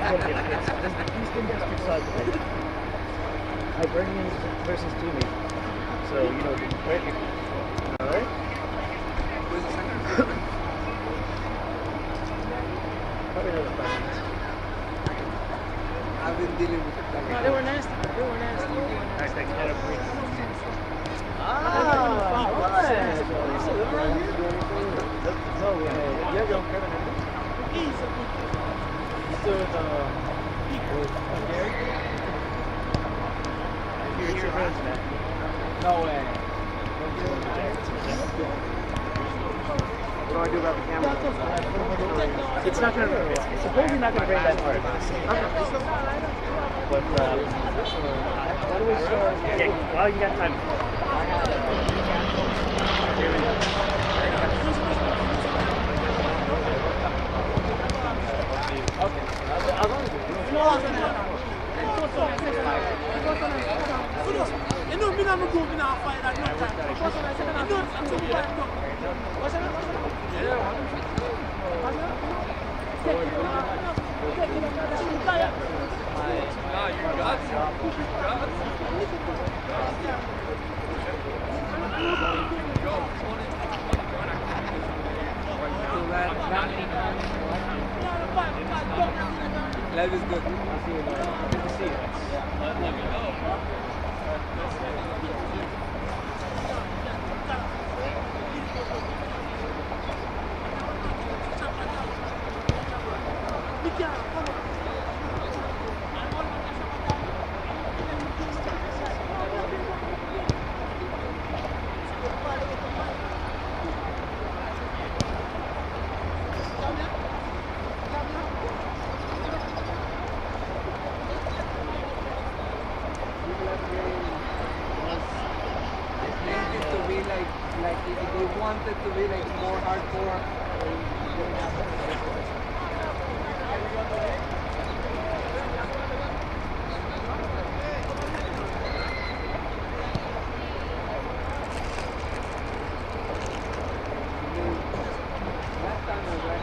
the Eastern District side of it. Hibernians versus Tumi. So, you know, alright? Probably another 5 minutes. I've been dealing with it. No, they were nasty. Nice, thanks. Ah, No way. What do I do about the camera? It's not gonna. It's supposedly not gonna break that hard. But what do we start? Yeah, well, you got time. Okay. As long as Life is good. Good to see you. Like if they wanted to be like more hardcore, they didn't have to. Last time I was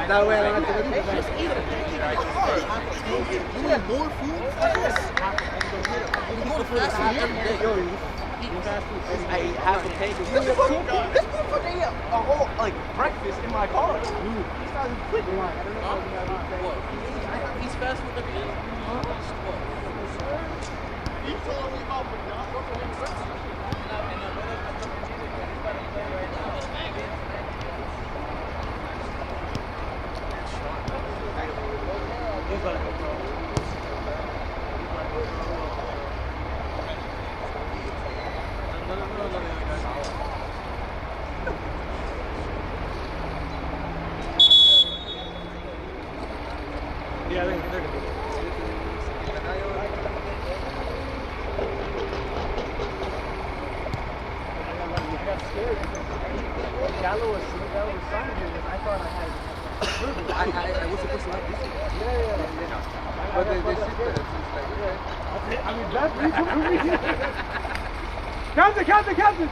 that way I don't have to look at more food? You go to fast food every day. I ate half a cake. This motherfucker ate a whole like breakfast in my car. He's fast food every day. He told me about Yeah, they're good. I got scared because Gallo was signing here. I thought I had. I was supposed to like this. Yeah. But they sit there. It's like, I mean, that's Count it!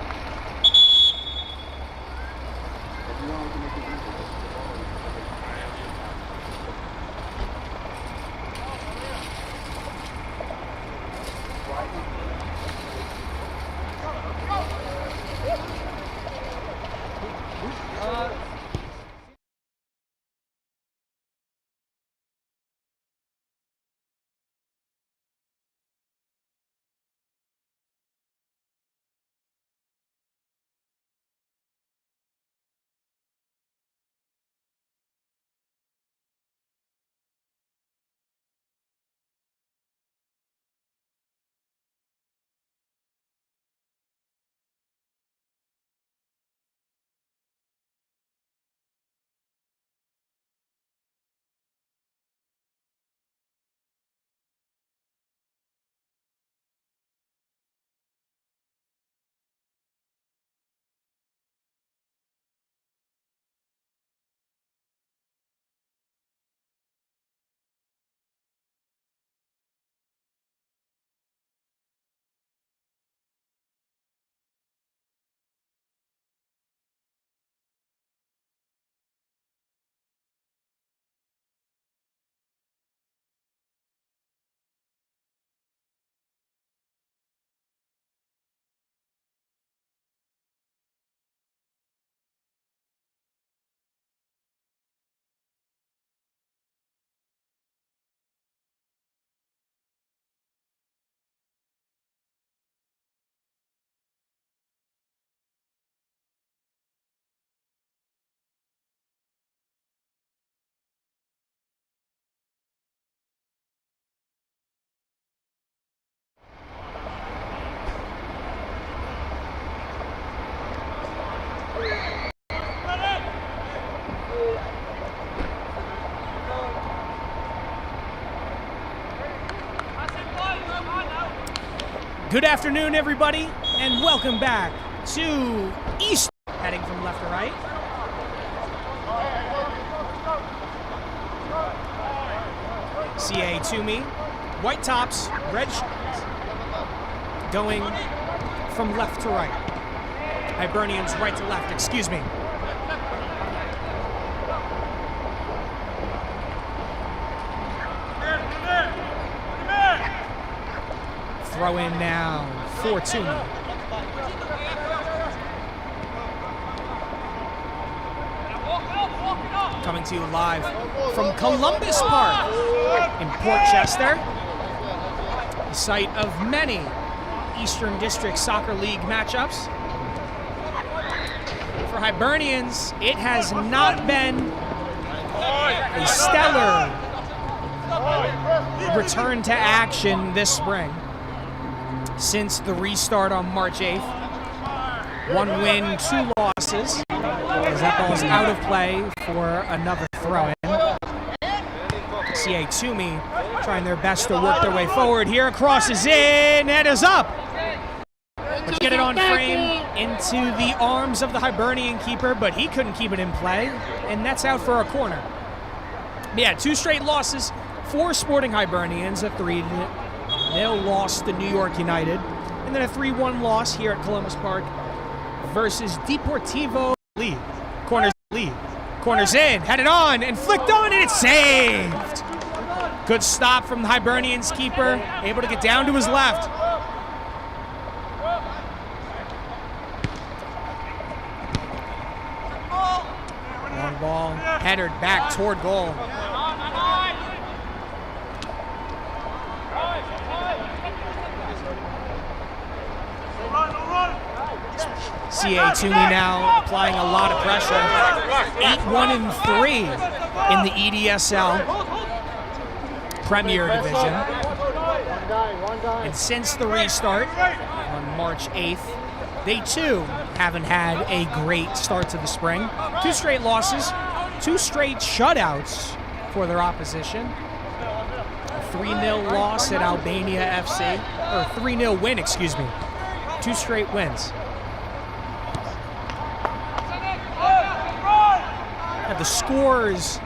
Good afternoon, everybody, and welcome back to East. Heading from left to right. CA Tumi, white tops, red shirts. Going from left to right. Hibernians right to left, excuse me. Throw in now for Tumi. Coming to you live from Columbus Park in Portchester, the site of many Eastern District Soccer League matchups. For Hibernians, it has not been a stellar return to action this spring since the restart on March 8th. 1 win, 2 losses, as that ball's out of play for another throw-in. CA Tumi trying their best to work their way forward here. Crosses in, head is up. But get it on frame into the arms of the Hibernian keeper, but he couldn't keep it in play, and that's out for a corner. Yeah, 2 straight losses for Sporting Hibernians, a 3-0 loss to New York United, and then a 3-1 loss here at Columbus Park versus Deportivo League. Corners in, headed on, and flicked on, and it's saved. Good stop from the Hibernians keeper, able to get down to his left. Long ball, headed back toward goal. CA Tumi now applying a lot of pressure. 8-1-3 in the EDSL Premier Division. And since the restart on March 8th, they too haven't had a great start to the spring. 2 straight losses, 2 straight shutouts for their opposition. A 3-0 loss at Albania FC, or 3-0 win, excuse me. 2 straight wins. Had the scores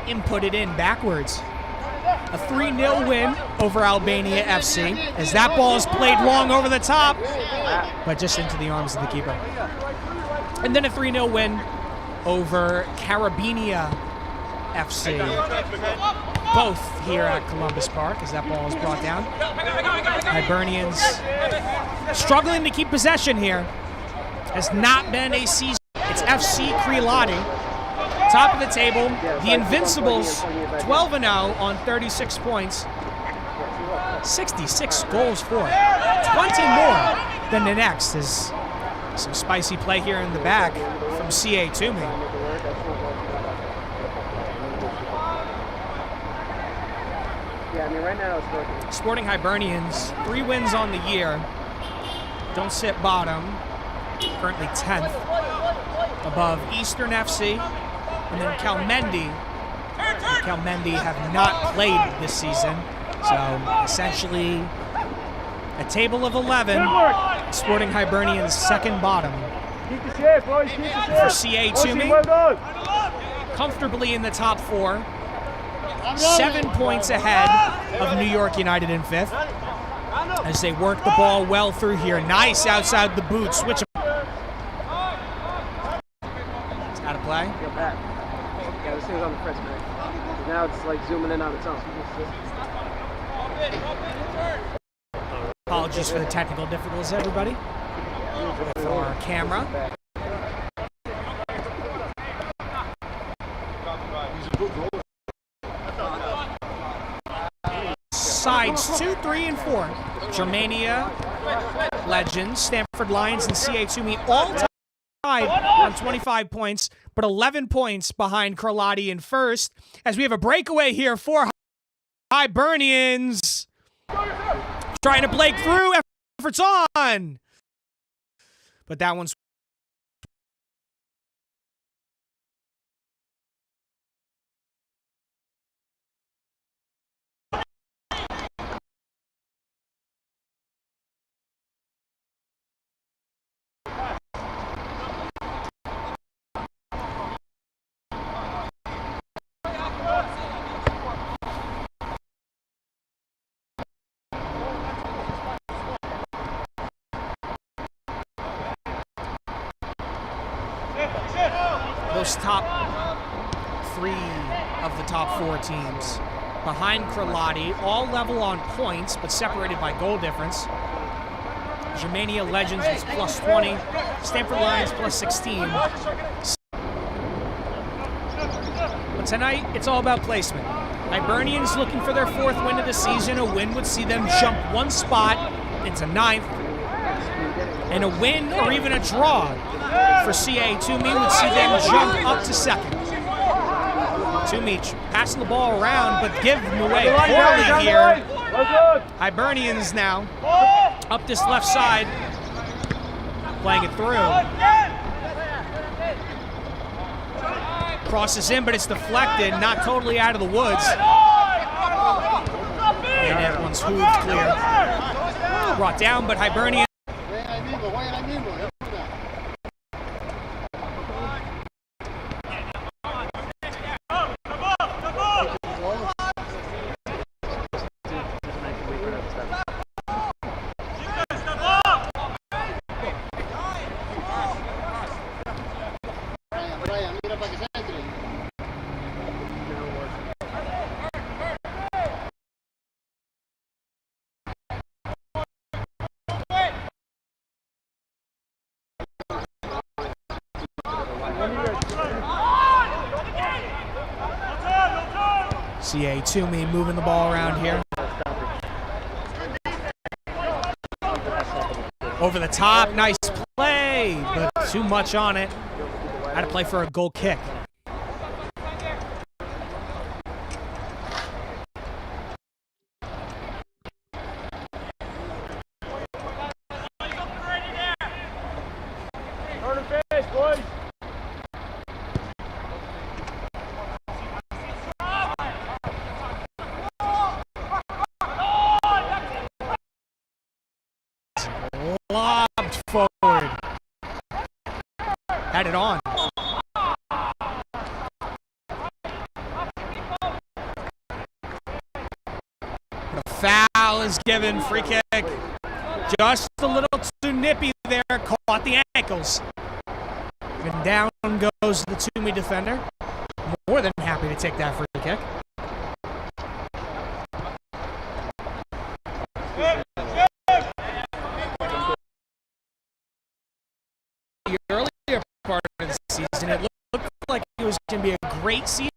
inputted in backwards. A 3-0 win over Albania FC, as that ball is played long over the top, but just into the arms of the keeper. And then a 3-0 win over Carabinian FC, both here at Columbus Park, as that ball is brought down. Hibernians struggling to keep possession here. Has not been a season. It's FC Krilati. Top of the table, the Invincibles, 12-0 on 36 points. 66 goals for, 20 more than the next. Is some spicy play here in the back from CA Tumi. Yeah, I mean, right now it's working. Sporting Hibernians, 3 wins on the year. Don't sit bottom. Currently 10th above Eastern FC. And then Calmendi have not played this season. So essentially a table of 11. Sporting Hibernians second bottom. Keep the shape, boys. Keep the shape. For CA Tumi, comfortably in the top 4. 7 points ahead of New York United in 5th. As they work the ball well through here. Nice outside the boot. Switch. It's out of play. Go back. Yeah, this thing's on the press, man. Now it's like zooming in on its own. Apologies for the technical difficulties, everybody. For our camera. Sides 2, 3, and 4. Germania legends, Stanford Lions, and CA Tumi all tied on 25 points, but 11 points behind Krilati in first. As we have a breakaway here for Hibernians. Trying to break through, efforts on. But that one's those top 3 of the top 4 teams. Behind Kralati, all level on points, but separated by goal difference. Germania Legends was plus 20. Stanford Lions plus 16. But tonight, it's all about placement. Hibernians looking for their 4th win of the season. A win would see them jump 1 spot into 9th. And a win or even a draw for CA Tumi would see them jump up to 2nd. Tumi passing the ball around, but giving away poorly here. Hibernians now up this left side, playing it through. Crosses in, but it's deflected, not totally out of the woods. And that one's hooved clear. Brought down, but Hibernian. CA Tumi moving the ball around here. Over the top, nice play, but too much on it. Had to play for a goal kick. Lobbed forward. Had it on. The foul is given. Free kick. Just a little too nippy there. Caught the ankles. And down goes the Tumi defender. More than happy to take that free kick. The earlier part of the season, it looked like it was going to be a great season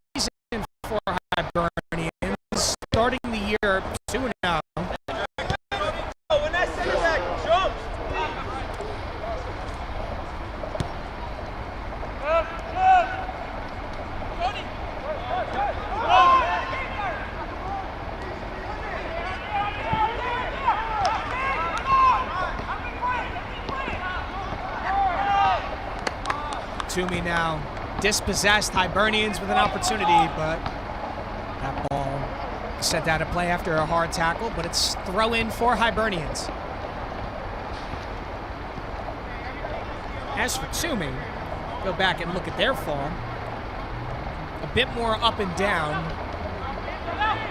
for Hibernians. Starting the year 2-0. When that center back jumps. Tumi now dispossessed. Hibernians with an opportunity, but that ball sent out of play after a hard tackle, but it's throw in for Hibernians. As for Tumi, go back and look at their fall. A bit more up and down.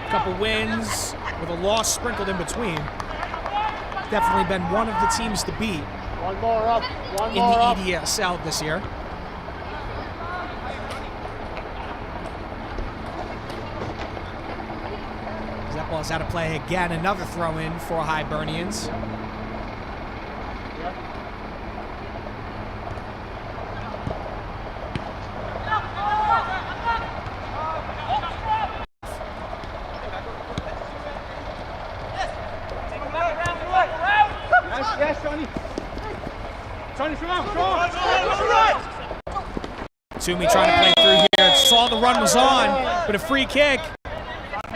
A couple wins with a loss sprinkled in between. Definitely been one of the teams to beat One more up. in the EDSL this year. That ball's out of play again. Another throw in for Hibernians. Yes, Johnny. Johnny, come on. Tumi trying to play through here. Saw the run was on, but a free kick.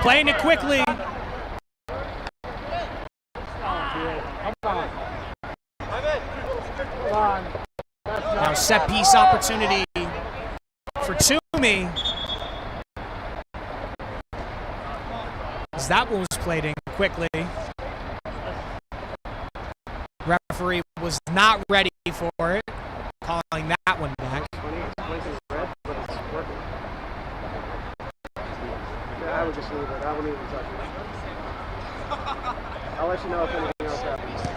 Playing it quickly. Now set piece opportunity for Tumi. As that one was played in quickly. Referee was not ready for it, calling that one back. I would just leave it. I wouldn't even touch it. I'll let you know if anything else happens.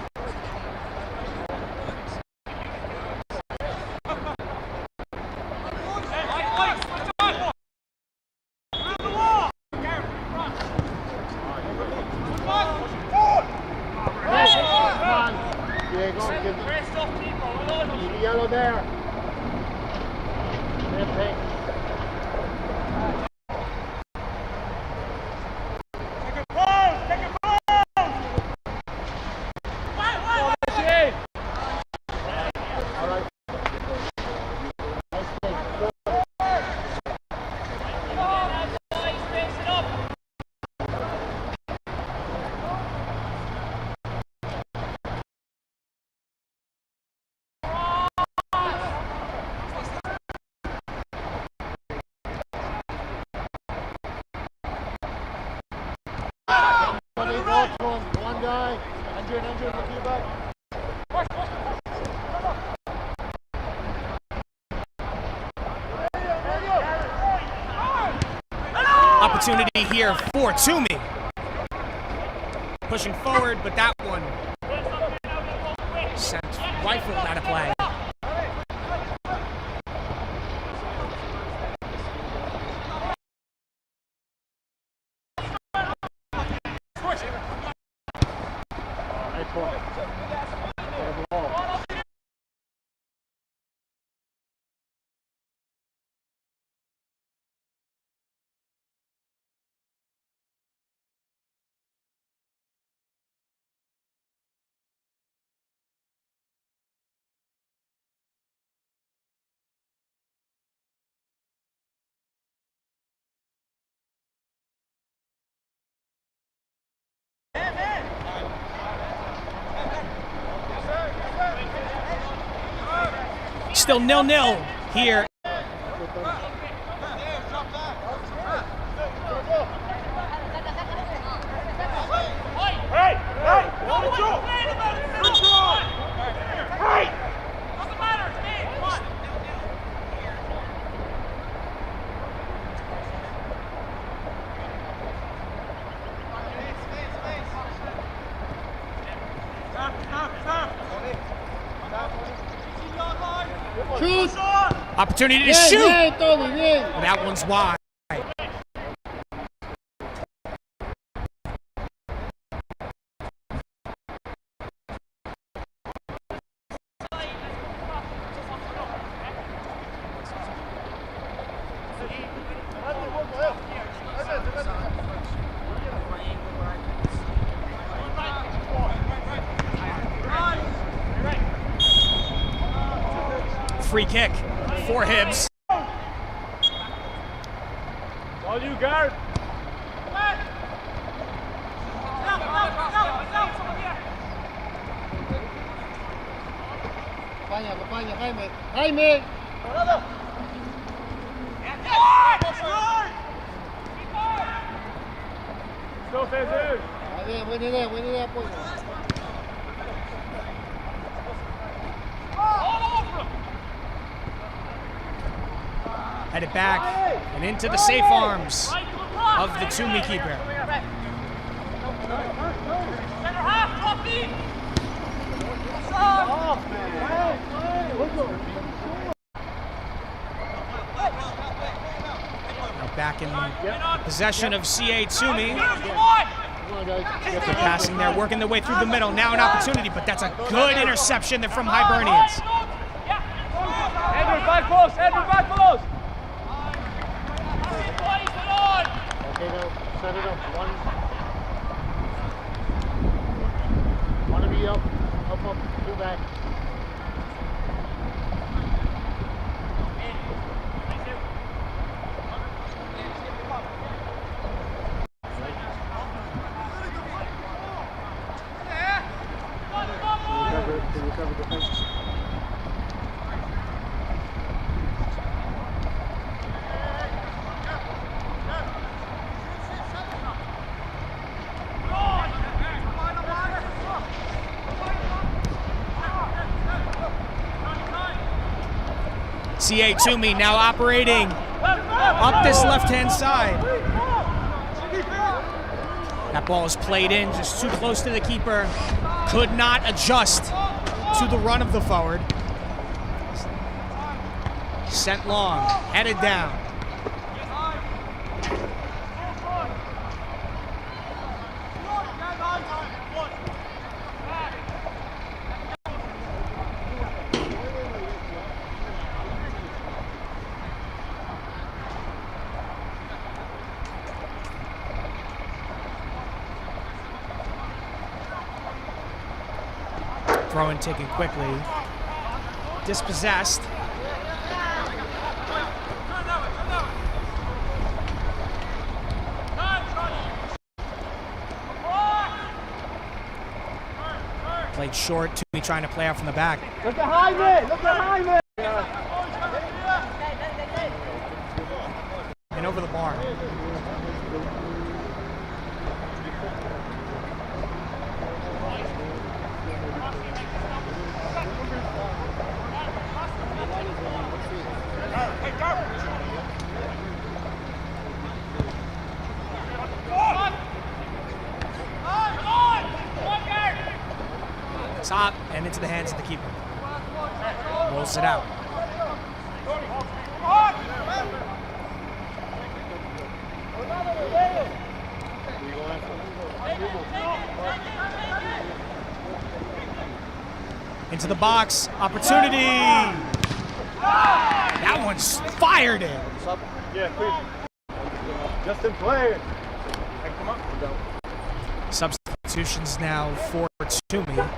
guy. Andrew, look to your back. Opportunity here for Tumi. Pushing forward, but that one sent rifled out of play. Still 0-0 here. Shoot! Opportunity to shoot. Bien, Tony, bien. That one's wide. Free kick for Hibs. All you, guard. Acompaña, Jaime. Jaime. Still defensive. Buena idea, apoyo. Headed back and into the safe arms of the Tumi keeper. Now back in possession of CA Tumi. They're passing there, working their way through the middle. Now an opportunity, but that's a good interception there from Hibernians. Andrew, back close. Andrew, back close. Okay, now set it up. One to be up, two back. Recover defense. CA Tumi now operating up this left-hand side. That ball is played in, just too close to the keeper. Could not adjust to the run of the forward. Sent long, headed down. Throw in taken quickly. Dispossessed. Played short, Tumi trying to play out from the back. Look at Jaime! Look at Jaime! And over the bar. top and into the hands of the keeper. Rolls it out. Into the box, opportunity. That one's fired in. Yeah, please. Justin, play. Hey, come on. Substitutions now for Tumi.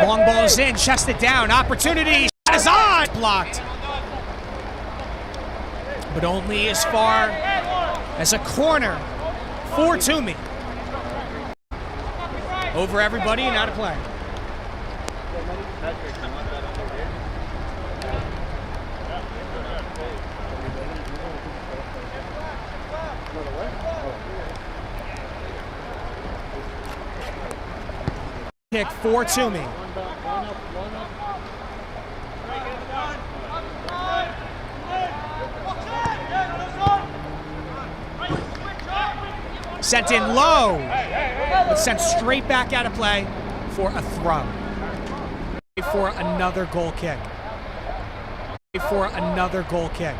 Long ball's in, chested down, opportunity, shot is on! Blocked. But only as far as a corner for Tumi. Over everybody and out of play. Kick for Tumi. Sent in low, but sent straight back out of play for a throw. For another goal kick. For another goal kick.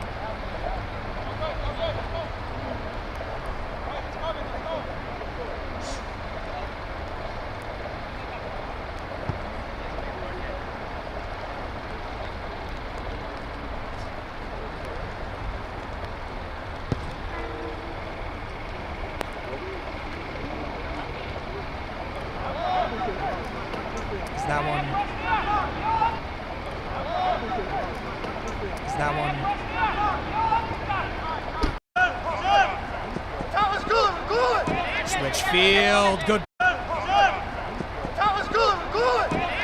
Good.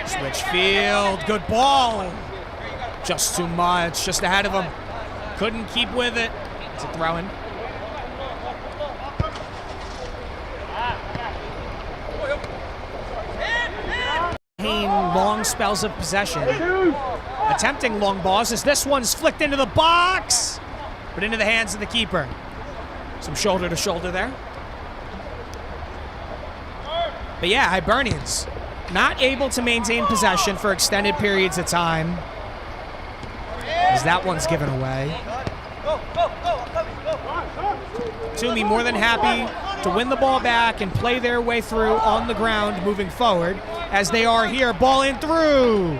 Switchfield, good ball. Just too much, just ahead of him. Couldn't keep with it. It's a throw in. Long spells of possession. Attempting long balls as this one's flicked into the box, but into the hands of the keeper. Some shoulder to shoulder there. But yeah, Hibernians not able to maintain possession for extended periods of time as that one's given away. Tumi more than happy to win the ball back and play their way through on the ground moving forward as they are here. Ball in through.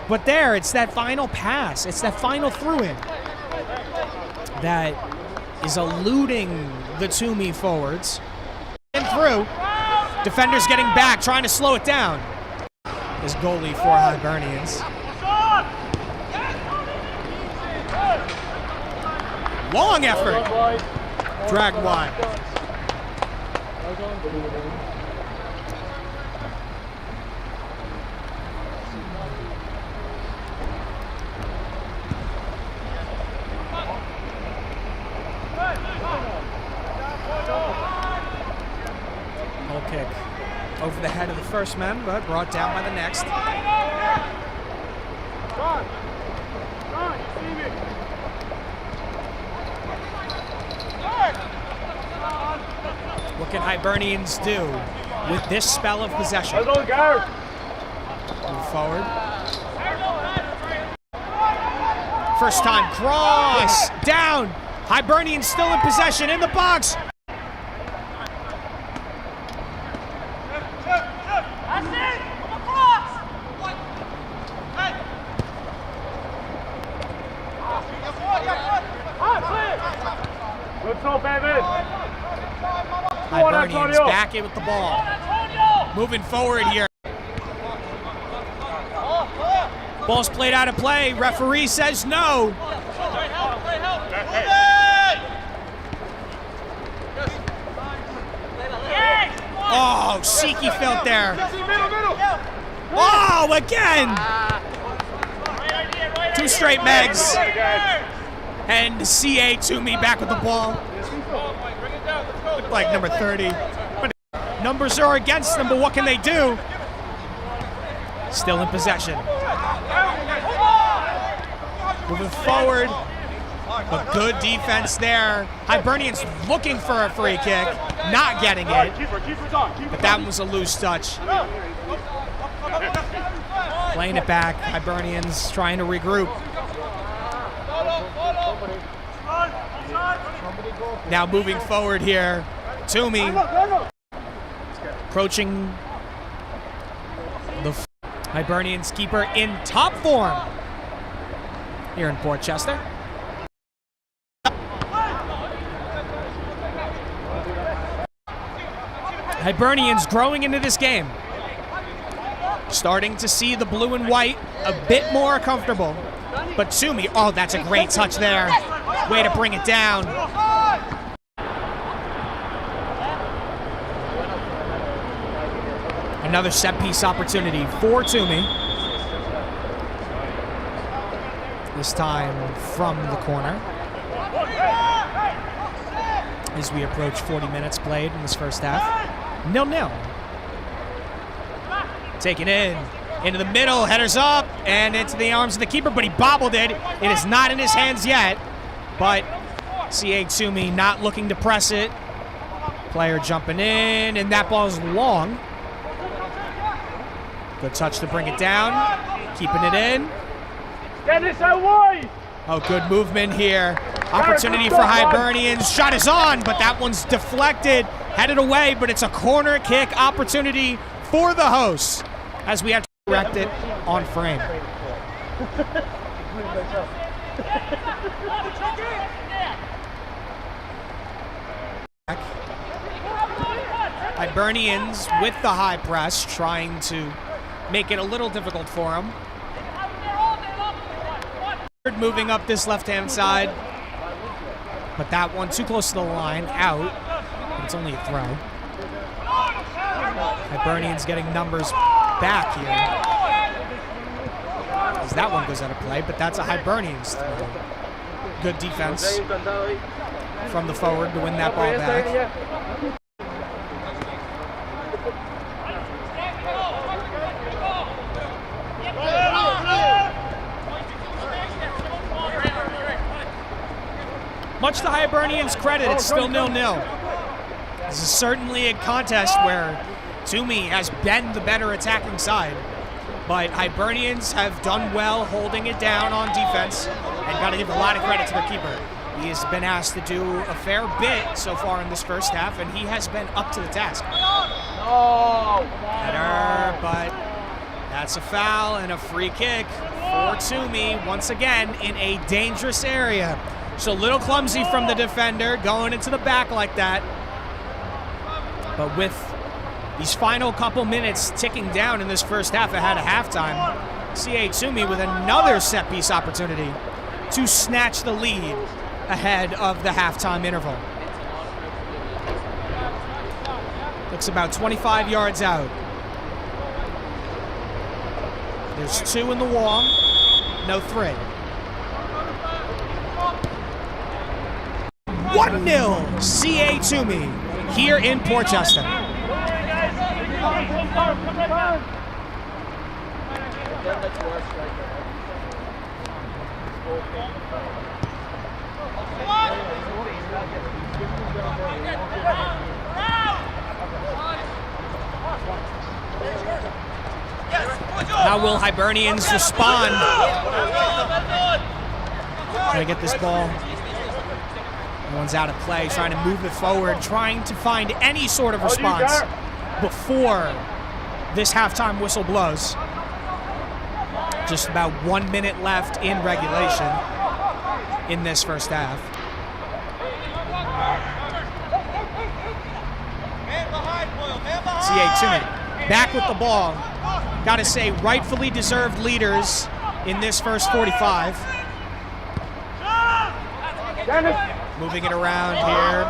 But there, it's that final pass. It's that final through-in that is eluding the Tumi forwards. In through. Defenders getting back, trying to slow it down. This goalie for Hibernians. Long effort. Dragged wide. Goal kick over the head of the first man, but brought down by the next. What can Hibernians do with this spell of possession? Move forward. First time cross, down. Hibernians still in possession in the box. Hibernians back in with the ball. Moving forward here. Ball's played out of play. Referee says no. Oh, Siki felt there. Oh, again. Two straight megs. And CA Tumi back with the ball. Looked like number 30. But numbers are against them, but what can they do? Still in possession. Moving forward. A good defense there. Hibernians looking for a free kick. Not getting it. But that was a loose touch. Playing it back. Hibernians trying to regroup. Now moving forward here. Tumi approaching the Hibernians keeper in top form here in Port Chester. Hibernians growing into this game. Starting to see the blue and white a bit more comfortable. But Tumi, oh, that's a great touch there. Way to bring it down. Another set piece opportunity for Tumi. This time from the corner. As we approach 40 minutes played in this first half. 0-0. Taken into the middle, headers up, and into the arms of the keeper, but he bobbled it. It is not in his hands yet, but CA Tumi not looking to press it. Player jumping in, and that ball is long. Good touch to bring it down, keeping it in. Dennis, out wide! Oh, good movement here. Opportunity for Hibernians. Shot is on, but that one's deflected. Headed away, but it's a corner kick opportunity for the hosts as we have to correct it on frame. Hibernians with the high press, trying to make it a little difficult for them. Moving up this left-hand side, but that one too close to the line, out. But it's only a throw. Hibernians getting numbers back here. As that one goes out of play, but that's a Hibernians throw. Good defense from the forward to win that ball back. Much to Hibernians' credit, it's still 0-0. This is certainly a contest where Tumi has been the better attacking side, but Hibernians have done well holding it down on defense, and got to give a lot of credit to their keeper. He has been asked to do a fair bit so far in this first half, and he has been up to the task. Header, but that's a foul and a free kick for Tumi, once again in a dangerous area. So a little clumsy from the defender going into the back like that. But with these final couple minutes ticking down in this first half ahead of halftime, CA Tumi with another set piece opportunity to snatch the lead ahead of the halftime interval. Looks about 25 yards out. There's 2 in the wall, no 3. 1-0 CA Tumi here in Port Chester. How will Hibernians respond? Trying to get this ball. One's out of play, trying to move it forward, trying to find any sort of response before this halftime whistle blows. Just about 1 minute left in regulation in this first half. CA Tumi back with the ball. Got to say, rightfully deserved leaders in this first 45. Moving it around here.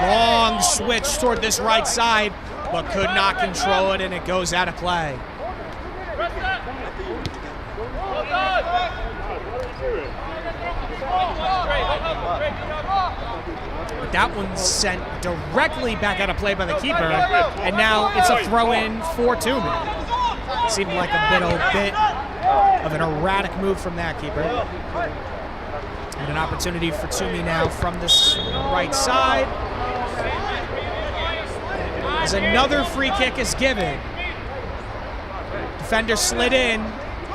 Long switch toward this right side, but could not control it, and it goes out of play. But that one's sent directly back out of play by the keeper, and now it's a throw-in for Tumi. Seemed like a bit of an erratic move from that keeper. And an opportunity for Tumi now from this right side. As another free kick is given. Defender slid in.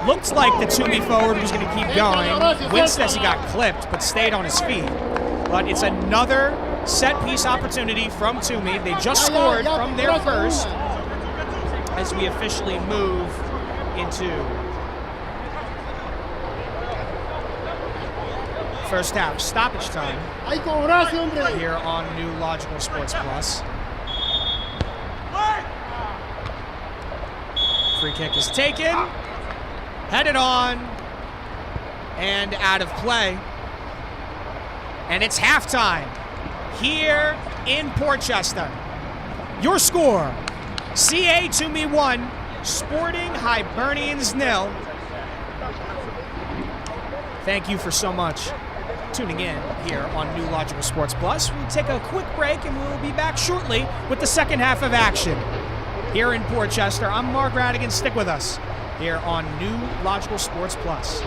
Looked like the Tumi forward was going to keep going. Winced as he got clipped, but stayed on his feet. But it's another set-piece opportunity from Tumi. They just scored from their first as we officially move into first half stoppage time here on New Logical Sports Plus. Free kick is taken, headed on, and out of play. And it's halftime here in Portchester. Your score, CA Tumi 1, Sporting Hibernians 0. Thank you for so much tuning in here on New Logical Sports Plus. We'll take a quick break and we'll be back shortly with the second half of action here in Portchester. I'm Mark Radigan. Stick with us here on New Logical Sports Plus.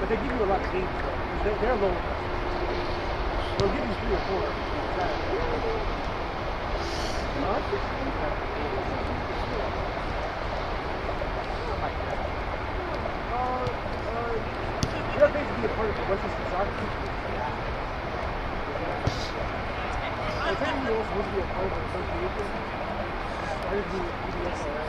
But they give you a lot of games. They're low. They'll give you 3 or 4. You're basically a part of the Western Society. I think you're also supposed to be a part of the association. Started to EDSL.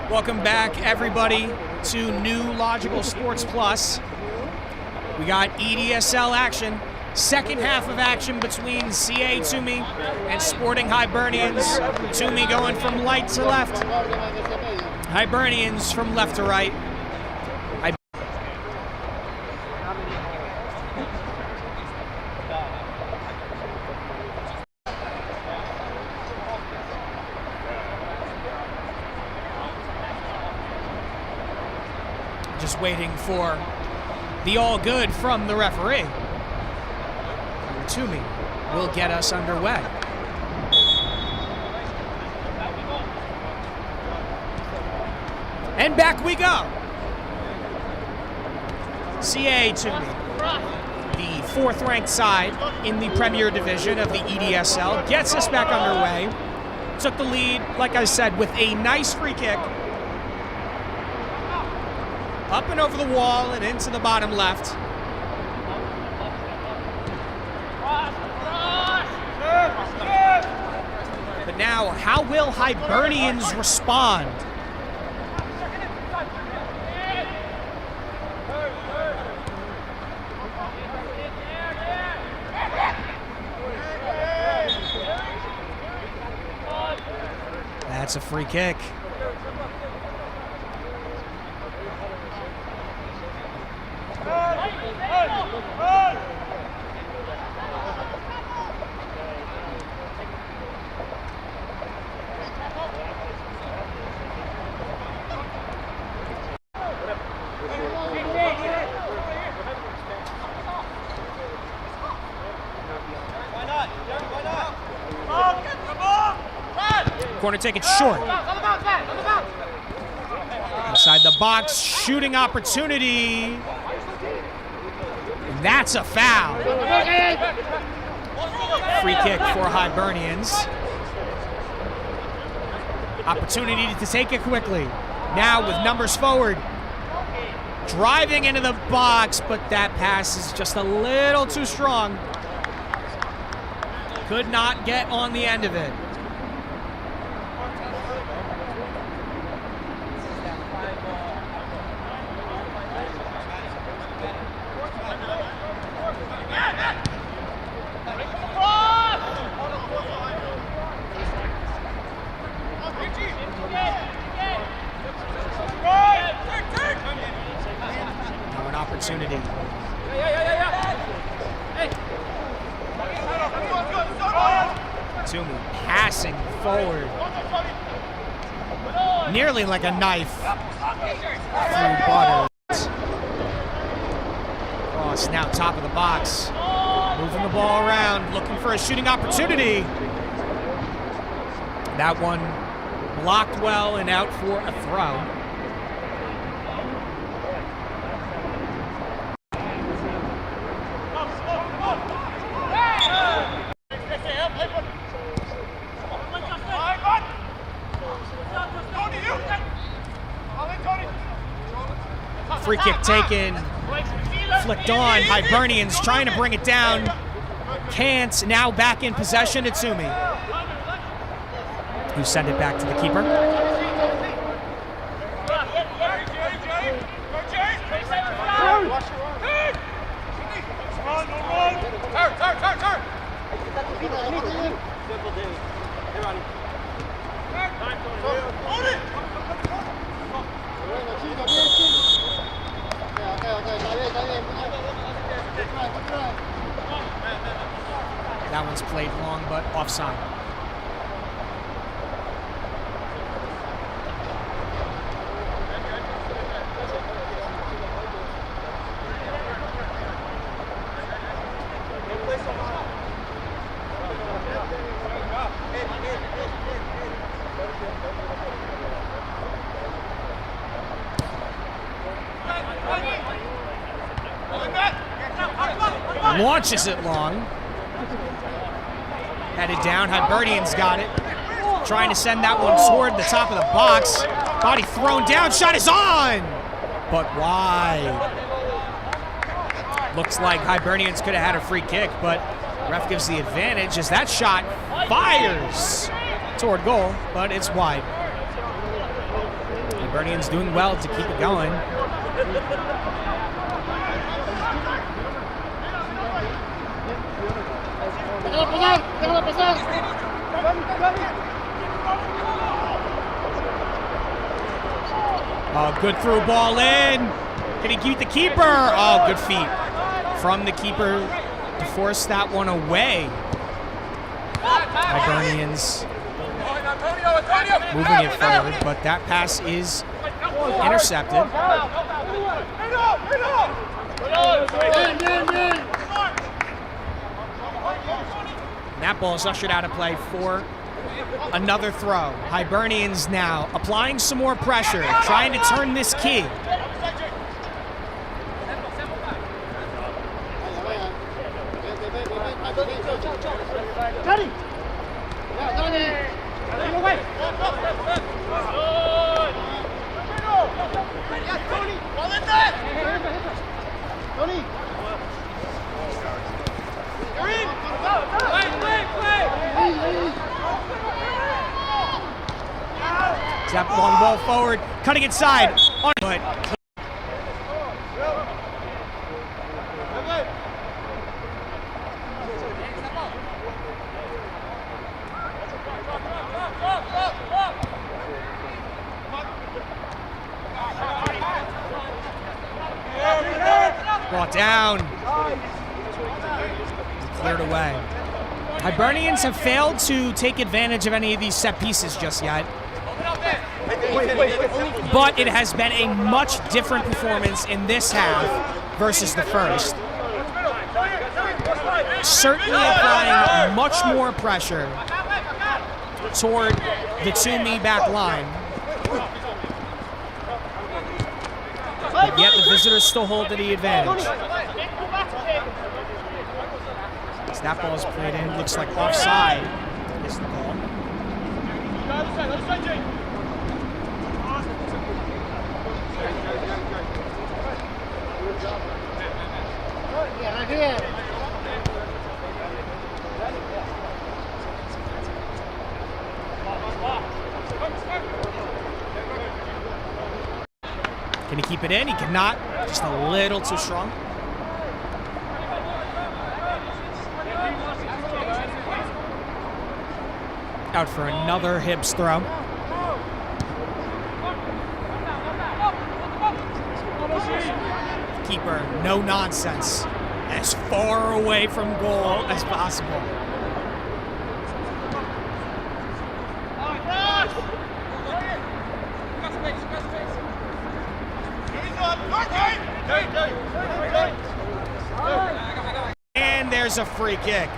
Welcome back, everybody, to New Logical Sports Plus. We got EDSL action. Second half of action between CA Tumi and Sporting Hibernians. Tumi going from right to left. Hibernians from left to right. Just waiting for the all good from the referee. Tumi will get us underway. And back we go. CA Tumi, the 4th ranked side in the Premier Division of the EDSL, gets us back underway. Took the lead, like I said, with a nice free kick. Up and over the wall and into the bottom left. But now, how will Hibernians respond? That's a free kick. Corner taken short. Inside the box, shooting opportunity. And that's a foul. Free kick for Hibernians. Opportunity to take it quickly. Now with numbers forward. Driving into the box, but that pass is just a little too strong. Could not get on the end of it. Now an opportunity. Tumi passing forward. Nearly like a knife through butter. Cross now top of the box. Moving the ball around, looking for a shooting opportunity. That one blocked well and out for a throw. Free kick taken, flicked on. Hibernians trying to bring it down. Can't. Now back in possession to Tumi. who send it back to the keeper. That one's played long, but offside. Launches it long. Headed down. Hibernians got it. Trying to send that one toward the top of the box. Body thrown down. Shot is on! But wide. Looks like Hibernians could have had a free kick, but ref gives the advantage as that shot fires toward goal, but it's wide. Hibernians doing well to keep it going. Oh, good through ball in. Can he keep the keeper? Oh, good feet from the keeper to force that one away. Hibernians moving it forward, but that pass is intercepted. That ball is ushered out of play for another throw. Hibernians now applying some more pressure, trying to turn this key. Zap long ball forward, cutting inside. On but brought down. Cleared away. Hibernians have failed to take advantage of any of these set pieces just yet. But it has been a much different performance in this half versus the first. Certainly applying much more pressure toward the Tumi back line. But yet the visitors still hold to the advantage. As that ball is played in, looks like offside is the ball. Can he keep it in? He cannot. Just a little too strong. Out for another Hibs throw. Keeper, no nonsense. As far away from goal as possible. And there's a free kick.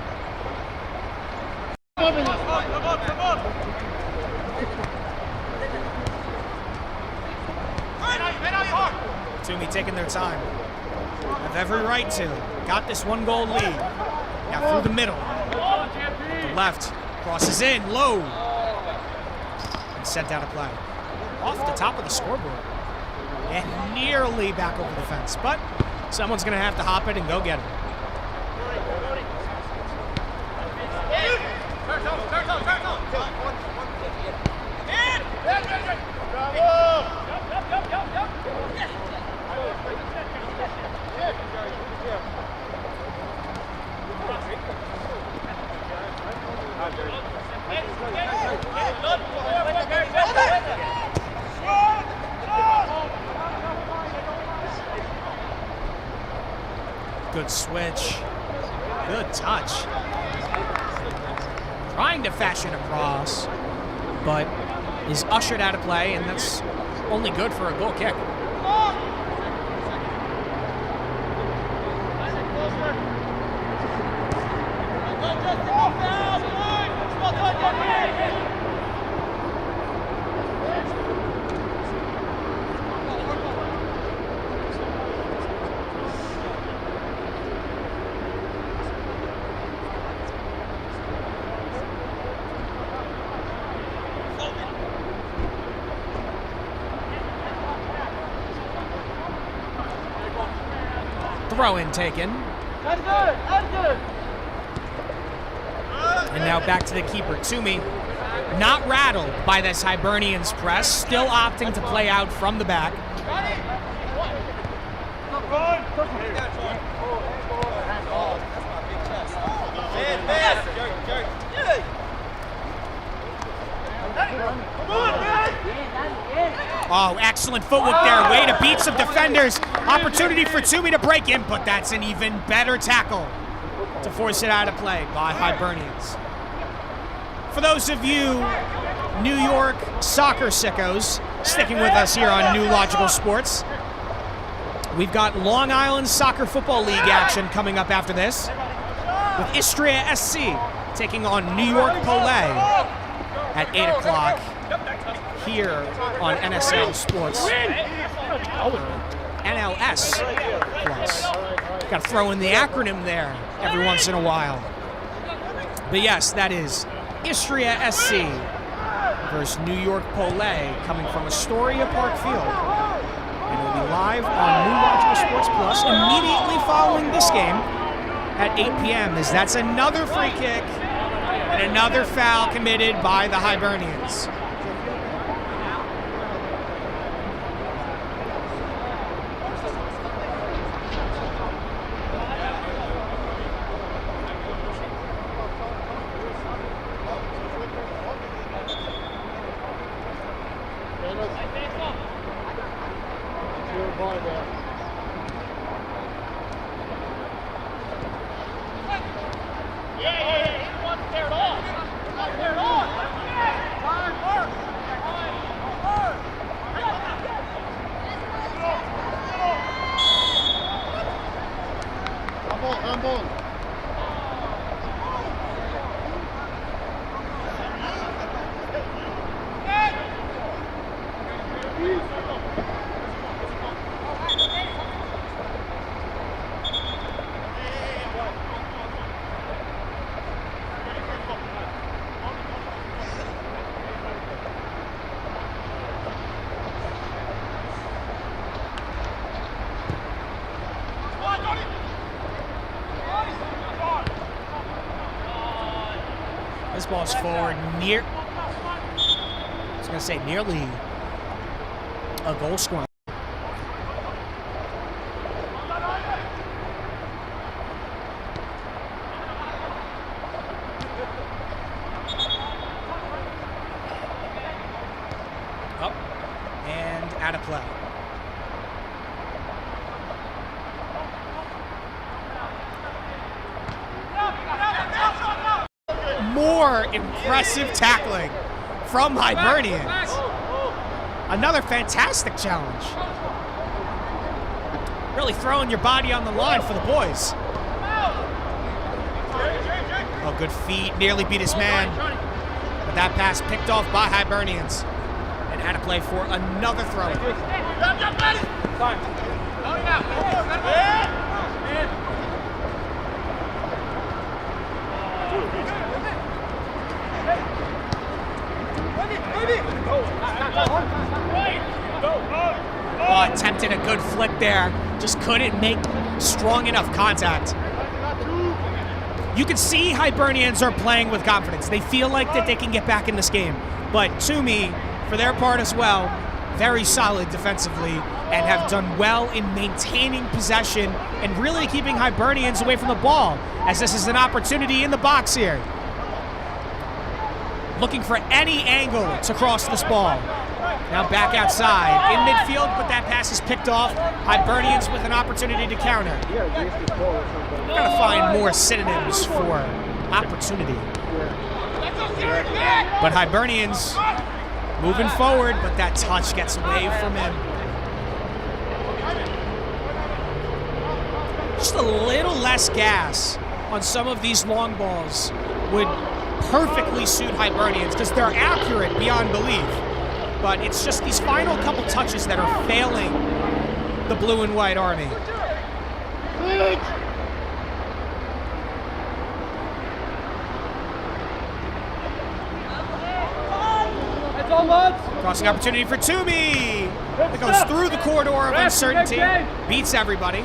Tumi taking their time. Have every right to. Got this one goal lead. Now through the middle. The left. Crosses in. Low. And sent out of play. Off the top of the scoreboard. And nearly back over the fence. But someone's going to have to hop it and go get it. Good switch. Good touch. Trying to fashion a cross, but is ushered out of play, and that's only good for a goal kick. Throw-in taken. That's good. That's good. And now back to the keeper, Tumi. Not rattled by this Hibernians press, still opting to play out from the back. Oh, excellent footwork there. Way to beat some defenders. Opportunity for Tumi to break in, but that's an even better tackle to force it out of play by Hibernians. For those of you New York soccer sickos sticking with us here on New Logical Sports, we've got Long Island Soccer Football League action coming up after this, with Istria SC taking on New York Polay at 8 o'clock here on NSL Sports. NLS Plus. Got to throw in the acronym there every once in a while. But yes, that is Istria SC versus New York Polay, coming from Astoria Park Field. And it'll be live on New Logical Sports Plus immediately following this game at 8 p.m. as that's another free kick and another foul committed by the Hibernians. This ball's forward near, I was going to say nearly a goal scoring. Up and out of play. More impressive tackling from Hibernians. Another fantastic challenge. Really throwing your body on the line for the boys. Oh, good feet. Nearly beat his man. But that pass picked off by Hibernians. And out of play for another throw. Oh, attempted a good flick there. Just couldn't make strong enough contact. You can see Hibernians are playing with confidence. They feel like that they can get back in this game. But Tumi, for their part as well, very solid defensively and have done well in maintaining possession and really keeping Hibernians away from the ball, as this is an opportunity in the box here. looking for any angle to cross this ball. Now back outside in midfield, but that pass is picked off. Hibernians with an opportunity to counter. We've got to find more synonyms for opportunity. But Hibernians moving forward, but that touch gets away from him. Just a little less gas on some of these long balls would perfectly suit Hibernians because they're accurate beyond belief. But it's just these final couple touches that are failing the blue and white army. Crossing opportunity for Tumi. It goes through the corridor of uncertainty, beats everybody.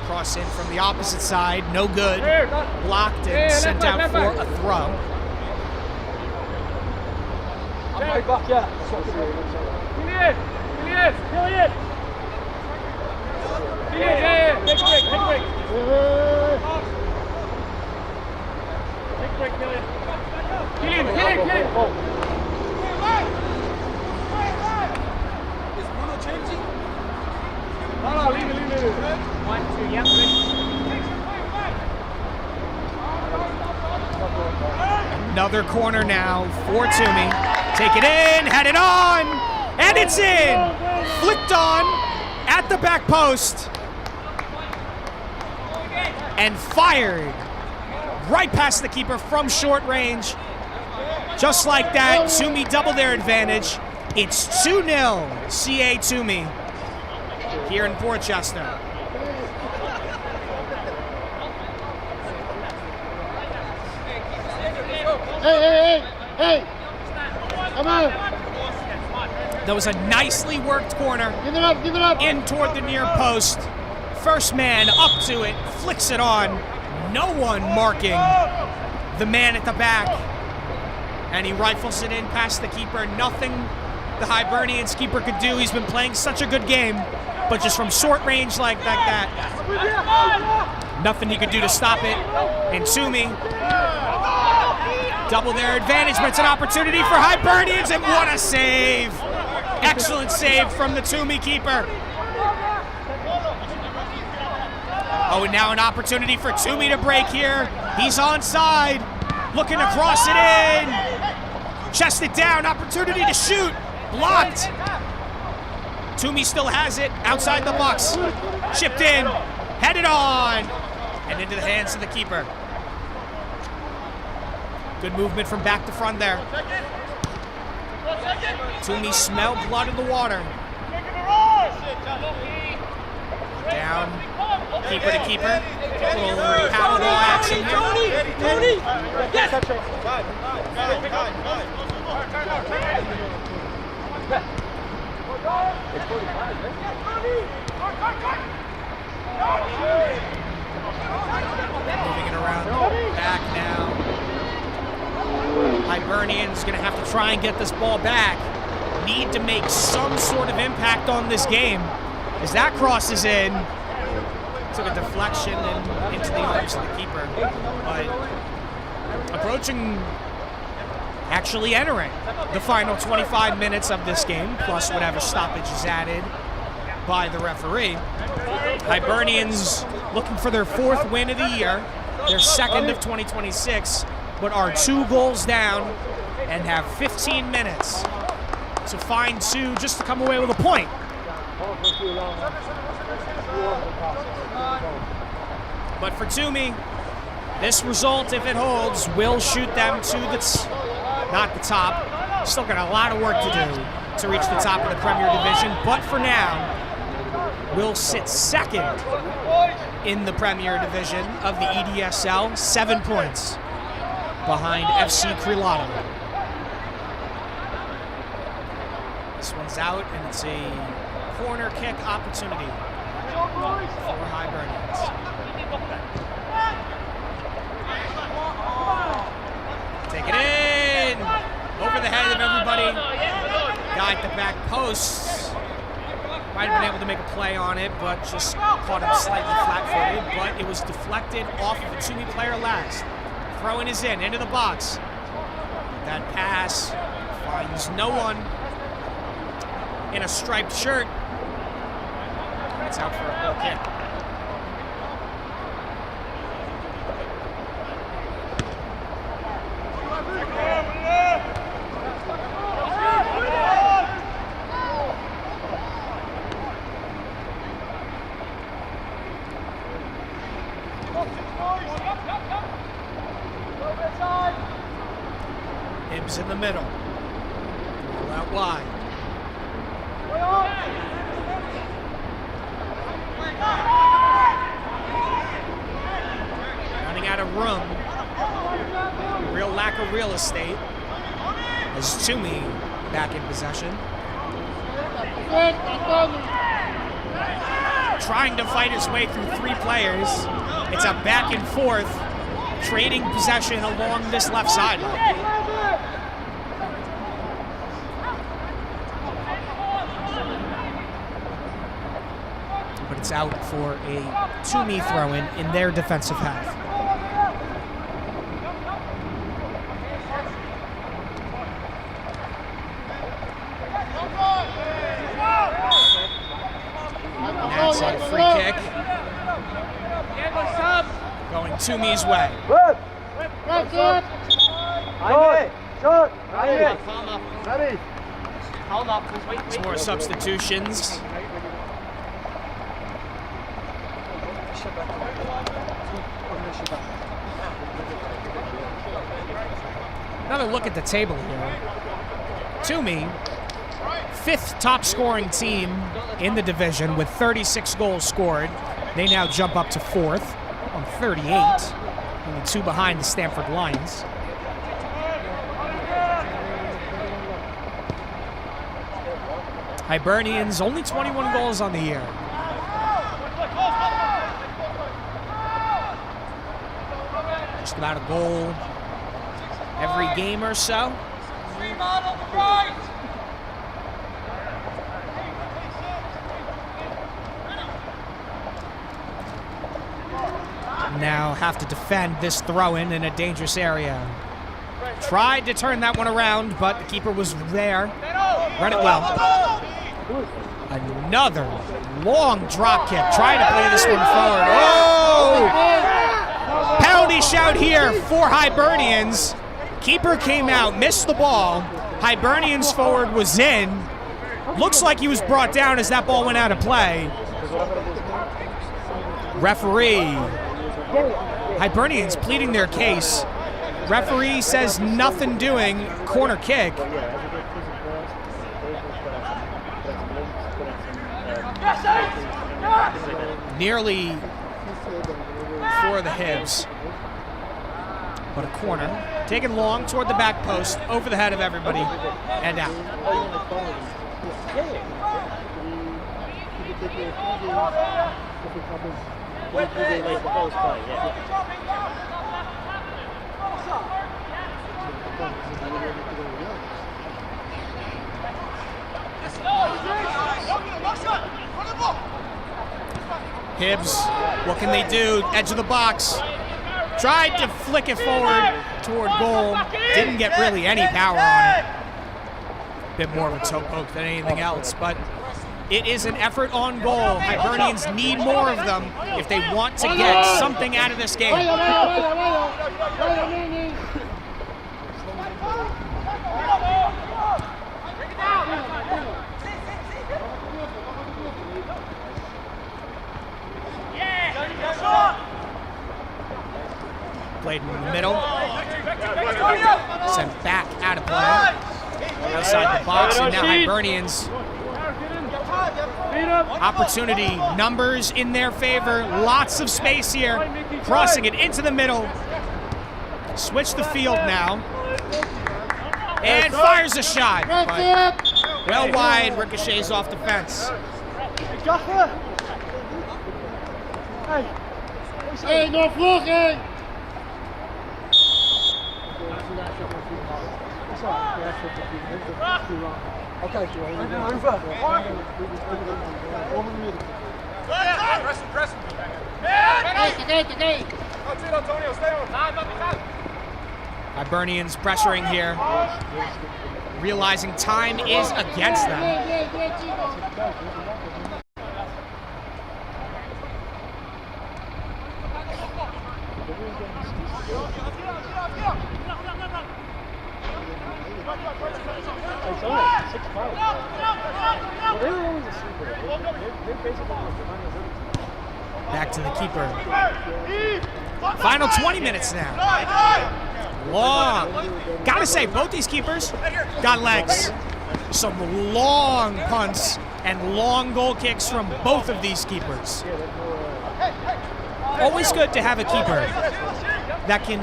Cross in from the opposite side, no good. Blocked and sent out for a throw. Another corner now for Tumi. Take it in, head it on, and it's in! Flicked on at the back post. And fired right past the keeper from short range. Just like that, Tumi doubled their advantage. It's 2-0 CA Tumi here in Portchester. Hey! Come on! That was a nicely worked corner. Give it up! In toward the near post. First man up to it, flicks it on. No one marking the man at the back. And he rifles it in past the keeper. Nothing the Hibernians keeper could do. He's been playing such a good game. But just from short range like that, nothing he could do to stop it. And Tumi double their advantage, but it's an opportunity for Hibernians, and what a save! Excellent save from the Tumi keeper. Oh, and now an opportunity for Tumi to break here. He's onside, looking to cross it in. Chested down, opportunity to shoot, blocked. Tumi still has it outside the box. Chipped in, headed on, and into the hands of the keeper. Good movement from back to front there. Tumi smelled blood in the water. Down, keeper to keeper. A little paddle ball action here. Tony! Yes! Moving it around back now. Hibernians going to have to try and get this ball back. Need to make some sort of impact on this game. As that crosses in, took a deflection and into the arms of the keeper. But approaching, actually entering the final 25 minutes of this game, plus whatever stoppage is added by the referee. Hibernians looking for their 4th win of the year, their 2nd of 2026, but are 2 goals down and have 15 minutes to find 2 just to come away with a point. But for Tumi, this result, if it holds, will shoot them to not the top. Still got a lot of work to do to reach the top of the Premier Division, but for now, will sit 2nd in the Premier Division of the EDSL, 7 points behind FC Krilata. This one's out, and it's a corner kick opportunity for Hibernians. Take it in! Over the head of everybody. Guy at the back post. Might have been able to make a play on it, but just caught him slightly flat-footed. But it was deflected off of the Tumi player last. Throw-in is into the box. That pass finds no one in a striped shirt. It's out for a goal kick. Hibbs in the middle. Ball out wide. Running out of room. Real lack of real estate. As Tumi back in possession. Trying to fight his way through 3 players. It's a back and forth, trading possession along this left sideline. But it's out for a Tumi throw-in their defensive half. That's a free kick. Going Tumi's way. Some more substitutions. Another look at the table here. Tumi, 5th top scoring team in the division with 36 goals scored. They now jump up to 4th on 38, only 2 behind the Stanford Lions. Hibernians only 21 goals on the year. Just about a goal every game or so. Now have to defend this throw-in in a dangerous area. Tried to turn that one around, but the keeper was there. Read it well. Another long drop kick. Trying to play this one forward. Oh! Penalty shout here for Hibernians. Keeper came out, missed the ball. Hibernians forward was in. Looks like he was brought down as that ball went out of play. Referee. Hibernians pleading their case. Referee says nothing doing. Corner kick. Nearly for the Hibs. But a corner. Taken long toward the back post, over the head of everybody, and out. Hibs, what can they do? Edge of the box. Tried to flick it forward toward goal. Didn't get really any power on it. Bit more of a toe poke than anything else, but it is an effort on goal. Hibernians need more of them if they want to get something out of this game. Played in the middle. Sent back out of play. Outside the box, and now Hibernians. Opportunity, numbers in their favor. Lots of space here. Crossing it into the middle. Switch the field now. And fires a shot. But well wide, ricochets off the fence. Hey, no vlogging! Hibernians pressuring here, realizing time is against them. Back to the keeper. Final 20 minutes now. Long. Gotta say, both these keepers got legs. Some long punts and long goal kicks from both of these keepers. Always good to have a keeper that can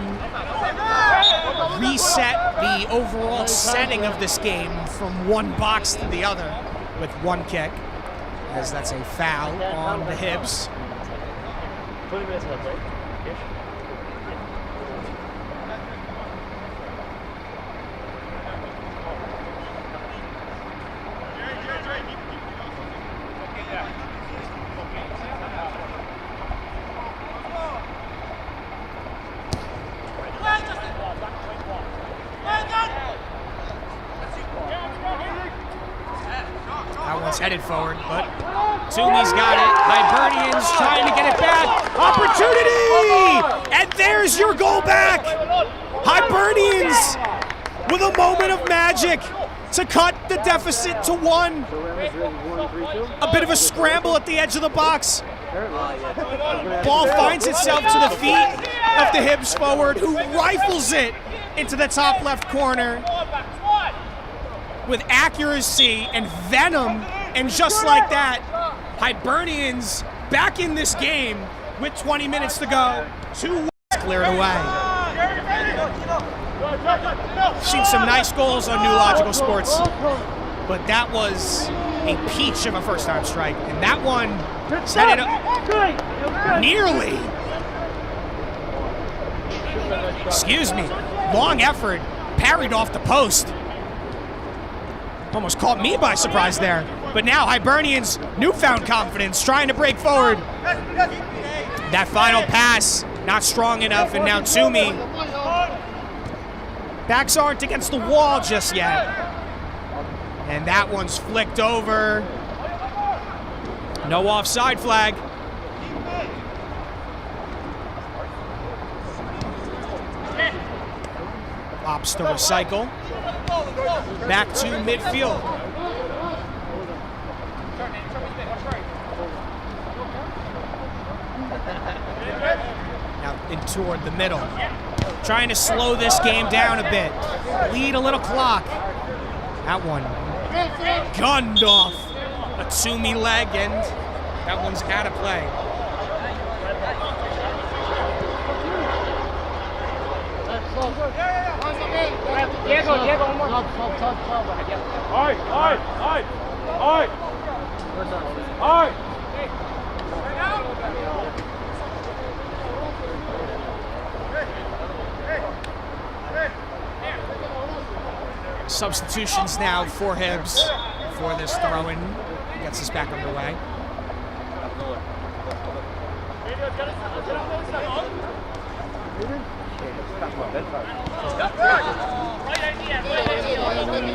reset the overall setting of this game from one box to the other with one kick, as that's a foul on the Hibs. 20 minutes left, right? Ish. That one's headed forward, but Tumi's got it. Hibernians trying to get it back. Opportunity! And there's your goal back. Hibernians with a moment of magic to cut the deficit to 1. A bit of a scramble at the edge of the box. Ball finds itself to the feet of the Hibs forward, who rifles it into the top left corner with accuracy and venom, and just like that, Hibernians back in this game with 20 minutes to go. 2 cleared away. Seen some nice goals on New Logical Sports, but that was a peach of a first-time strike, and that one set it up nearly. Excuse me. Long effort, parried off the post. Almost caught me by surprise there. But now Hibernians' newfound confidence trying to break forward. That final pass, not strong enough, and now Tumi. Backs aren't against the wall just yet. And that one's flicked over. No offside flag. Opts to recycle. Back to midfield. Now in toward the middle. Trying to slow this game down a bit. Lead a little clock. That one gunned off a Tumi leg, and that one's out of play. Diego, one more. Substitutions now for Hibs before this throw-in gets us back underway.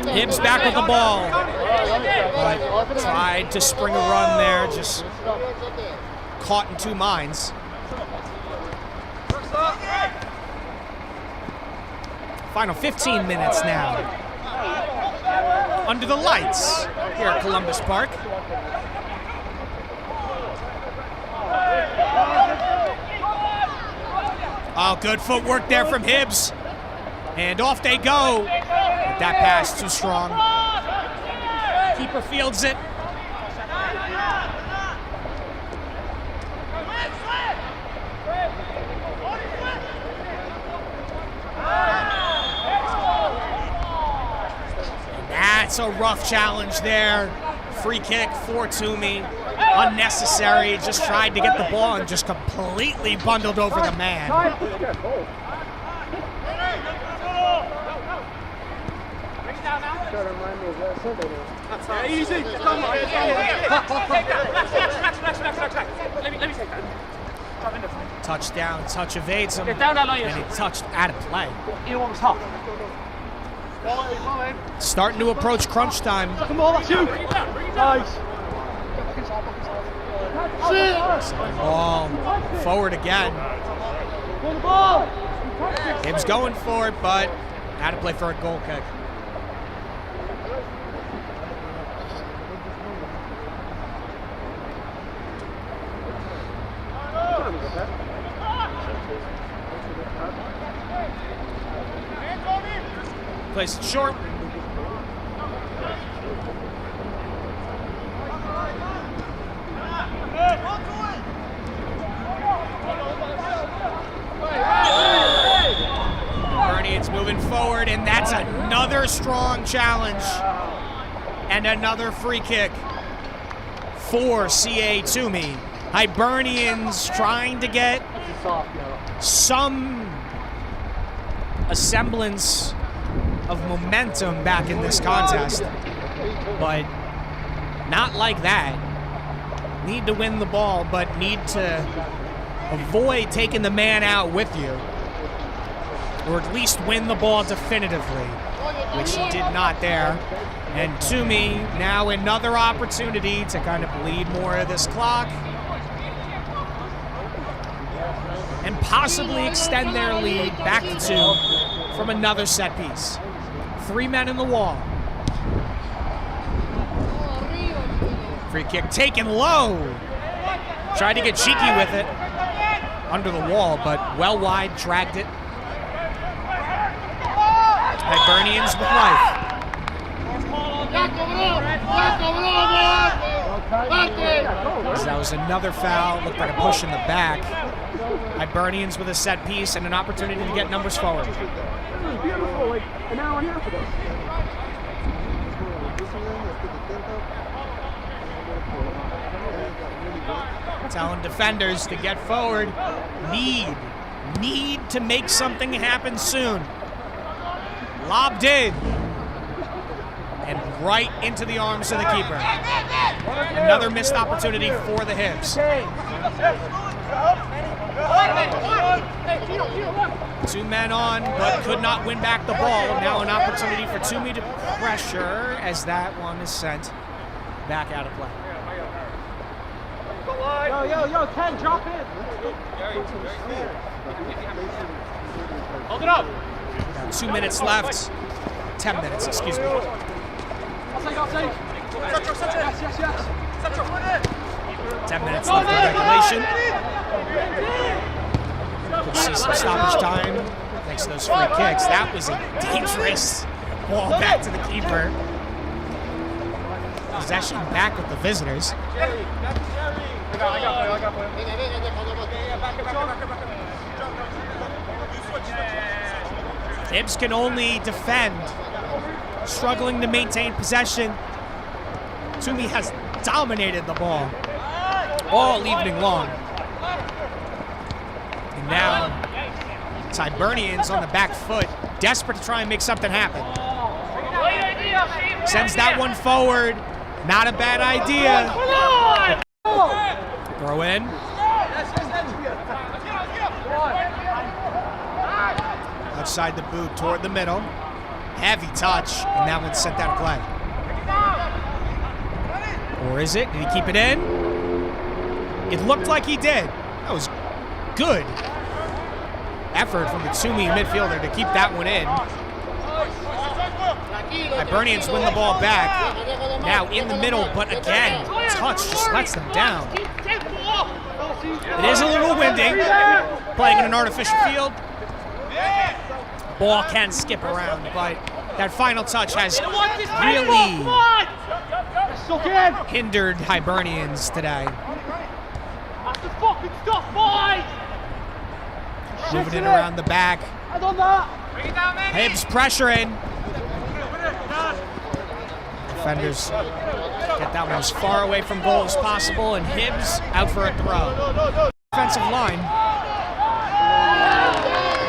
Hibs back with the ball. But tried to spring a run there, just caught in 2 minds. Final 15 minutes now. Under the lights here at Columbus Park. Oh, good footwork there from Hibs. And off they go. But that pass too strong. Keeper fields it. And that's a rough challenge there. Free kick for Tumi. Unnecessary, just tried to get the ball and just completely bundled over the man. Touchdown, touch evades him, Down that line, and he touched out of play. You want top. Starting to approach crunch time. Come on, let's shoot. Nice. Ball forward again. Hibbs going for it, but out of play for a goal kick. Plays it short. Hibernians moving forward, and that's another strong challenge. And another free kick for CA Tumi. Hibernians trying to get some semblance of momentum back in this contest, but not like that. Need to win the ball, but need to avoid taking the man out with you, or at least win the ball definitively, which he did not there. And Tumi now another opportunity to kind of bleed more of this clock and possibly extend their lead back to 2 from another set piece. 3 men in the wall. Free kick taken low. Tried to get cheeky with it under the wall, but well wide, dragged it. Hibernians with life. So that was another foul. Looked like a push in the back. Hibernians with a set piece and an opportunity to get numbers forward. Beautiful, like an hour and a half ago. Telling defenders to get forward. Need to make something happen soon. Lobbed in. And right into the arms of the keeper. Another missed opportunity for the Hibs. 2 men on, but could not win back the ball. Now an opportunity for Tumi to pressure as that one is sent back out of play. Yo, 10, drop in. Hold it up. Now 2 minutes left. 10 minutes, excuse me. I'll take. Yes. 10 minutes left in regulation. Could see some stoppage time thanks to those free kicks. That was a dangerous ball back to the keeper. Possession back with the visitors. I got Hibs can only defend, struggling to maintain possession. Tumi has dominated the ball all evening long. And now it's Hibernians on the back foot, desperate to try and make something happen. Sends that one forward. Not a bad idea. Throw in. Outside the boot toward the middle. Heavy touch, and that one's sent out of play. Or is it? Did he keep it in? It looked like he did. That was good effort from the Tumi midfielder to keep that one in. Hibernians win the ball back. Now in the middle, but again, touch just lets them down. It is a little windy, playing in an artificial field. Ball can skip around, but that final touch has really hindered Hibernians today. Moving it around the back. Hibs pressuring. Defenders get that one as far away from goal as possible, and Hibs out for a throw. Defensive line.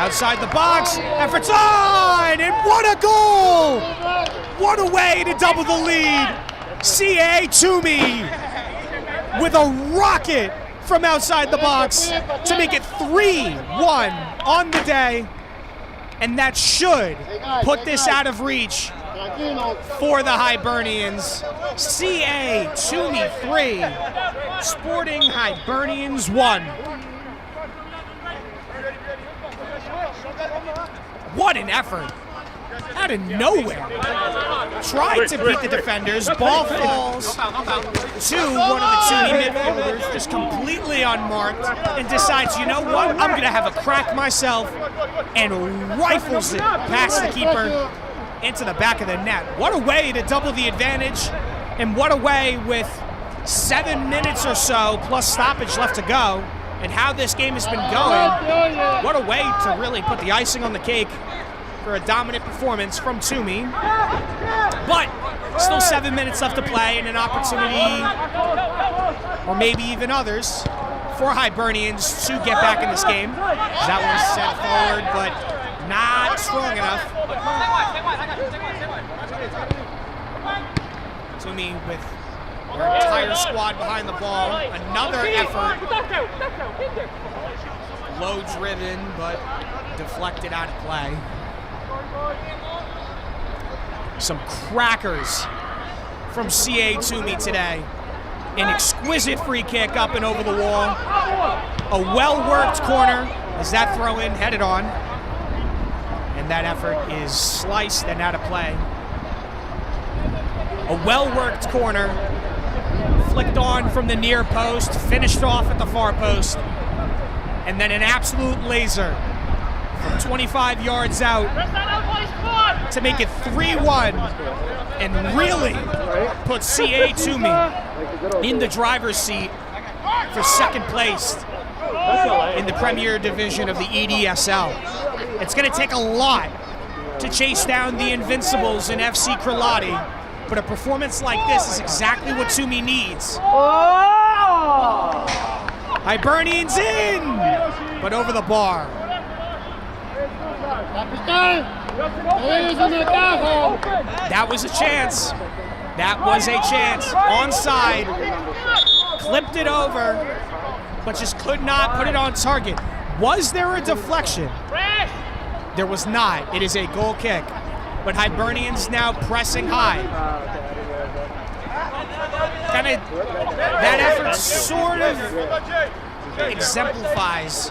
Outside the box, efforts on, and what a goal! What a way to double the lead. CA Tumi with a rocket from outside the box to make it 3-1 on the day. And that should put this out of reach for the Hibernians. CA Tumi 3, Sporting Hibernians 1. What an effort. Out of nowhere. Tried to beat the defenders. Ball falls to one of the Tumi midfielders, just completely unmarked, and decides, you know what, I'm going to have a crack myself, and rifles it past the keeper into the back of the net. What a way to double the advantage, and what a way with 7 minutes or so plus stoppage left to go, and how this game has been going. What a way to really put the icing on the cake for a dominant performance from Tumi. But still 7 minutes left to play, and an opportunity, or maybe even others, for Hibernians to get back in this game. That one's set forward, but not strong enough. Tumi with their entire squad behind the ball. Another effort. Low driven, but deflected out of play. Some crackers from CA Tumi today. An exquisite free kick up and over the wall. A well-worked corner as that throw-in headed on. And that effort is sliced and out of play. A well-worked corner, flicked on from the near post, finished off at the far post. And then an absolute laser from 25 yards out to make it 3-1 and really put CA Tumi in the driver's seat for second place in the Premier Division of the EDSL. It's going to take a lot to chase down the Invincibles in FC Kralati, but a performance like this is exactly what Tumi needs. Hibernians in, but over the bar. That was a chance. That was a chance. Onside. Clipped it over, but just could not put it on target. Was there a deflection? There was not. It is a goal kick. But Hibernians now pressing high. That effort sort of exemplifies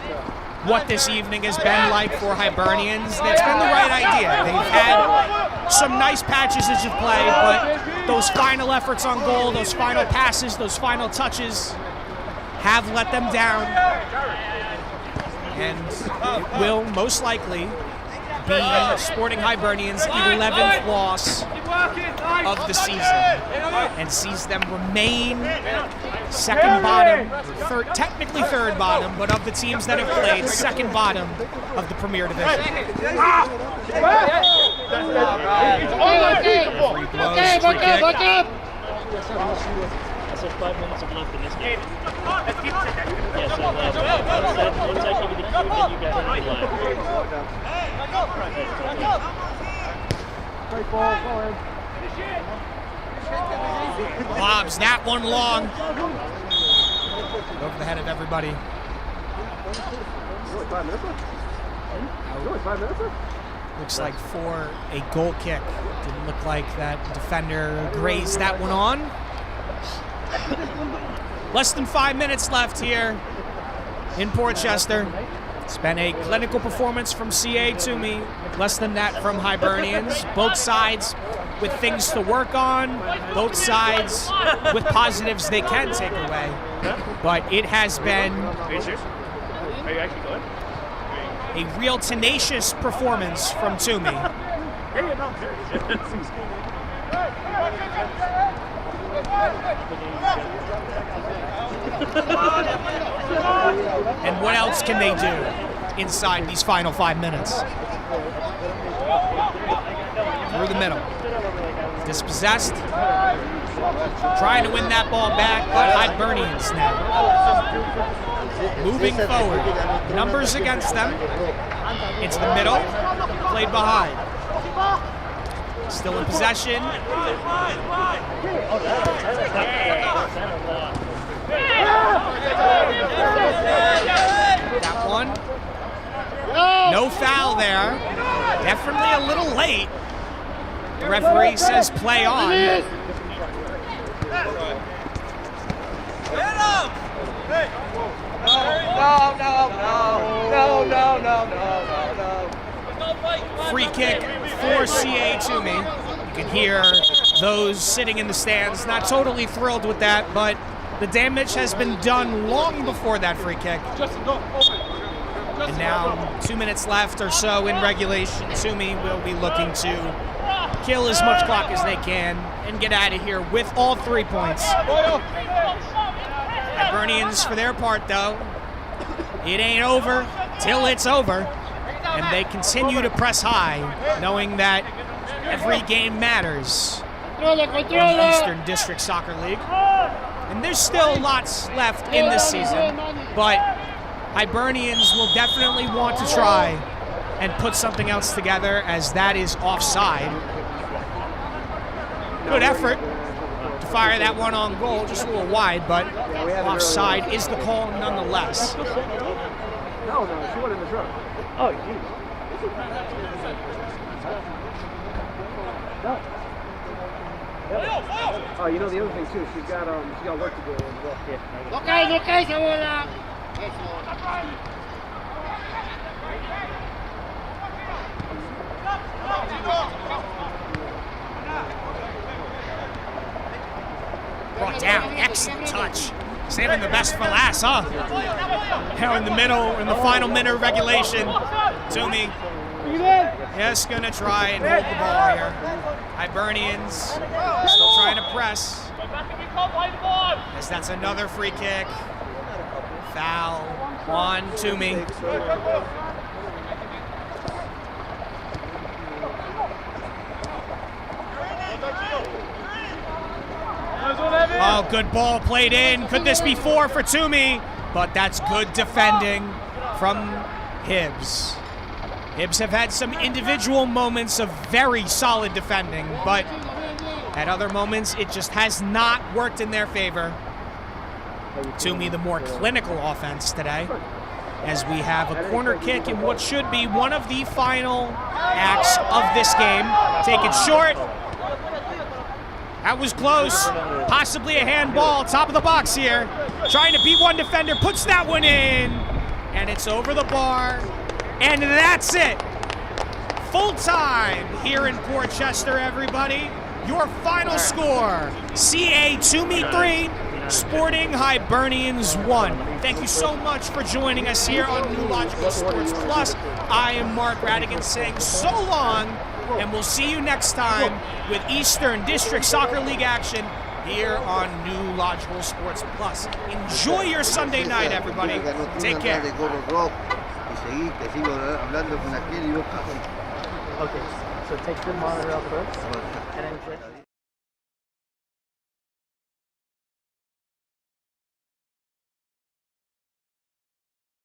what this evening has been like for Hibernians. That's been the right idea. They've had some nice patches of play, but those final efforts on goal, those final passes, those final touches have let them down. And it will most likely be Sporting Hibernians' 11th loss of the season, and sees them remain second bottom, technically third bottom, but of the teams that have played, second bottom of the Premier Division. I said 5 minutes of left in this game. Yeah, so once I give you the cue, then you got to Lobs that one long. Over the head of everybody. Looks like for a goal kick. Didn't look like that defender grazed that one on. Less than 5 minutes left here in Portchester. It's been a clinical performance from CA Tumi. Less than that from Hibernians. Both sides with things to work on. Both sides with positives they can take away. But it has been a real tenacious performance from Tumi. And what else can they do inside these final 5 minutes? Through the middle. Dispossessed. Trying to win that ball back, but Hibernians now. Moving forward. Numbers against them. Into the middle. Played behind. Still in possession. That one. No foul there. Definitely a little late. The referee says play on. No. Free kick for CA Tumi. You can hear those sitting in the stands not totally thrilled with that, but the damage has been done long before that free kick. And now 2 minutes left or so in regulation. Tumi will be looking to kill as much clock as they can and get out of here with all 3 points. Hibernians, for their part, though, it ain't over till it's over. And they continue to press high, knowing that every game matters in the Eastern District Soccer League. And there's still lots left in this season, but Hibernians will definitely want to try and put something else together, as that is offside. Good effort to fire that one on goal, just a little wide, but offside is the call nonetheless. No, she went in the truck. Oh, jeez. No. Oh, you know the other thing too. She's got work to do as well. Yeah. Okay, se bola. Brought down, excellent touch. Saving the best for last, huh? Now in the middle, in the final minute of regulation, Tumi just gonna try and hold the ball here. Hibernians still trying to press. As that's another free kick. Foul on Tumi. Oh, good ball played in. Could this be 4 for Tumi? But that's good defending from Hibs. Hibs have had some individual moments of very solid defending, but at other moments, it just has not worked in their favor. Tumi, the more clinical offense today, as we have a corner kick in what should be one of the final acts of this game. Take it short. That was close. Possibly a handball. Top of the box here. Trying to beat one defender. Puts that one in. And it's over the bar. And that's it. Full time here in Portchester, everybody. Your final score, CA Tumi 3, Sporting Hibernians 1. Thank you so much for joining us here on New Logical Sports Plus. I am Mark Radigan saying so long, and we'll see you next time with Eastern District Soccer League action here on New Logical Sports Plus. Enjoy your Sunday night, everybody. Take care. Okay, so take the monitor out first, and then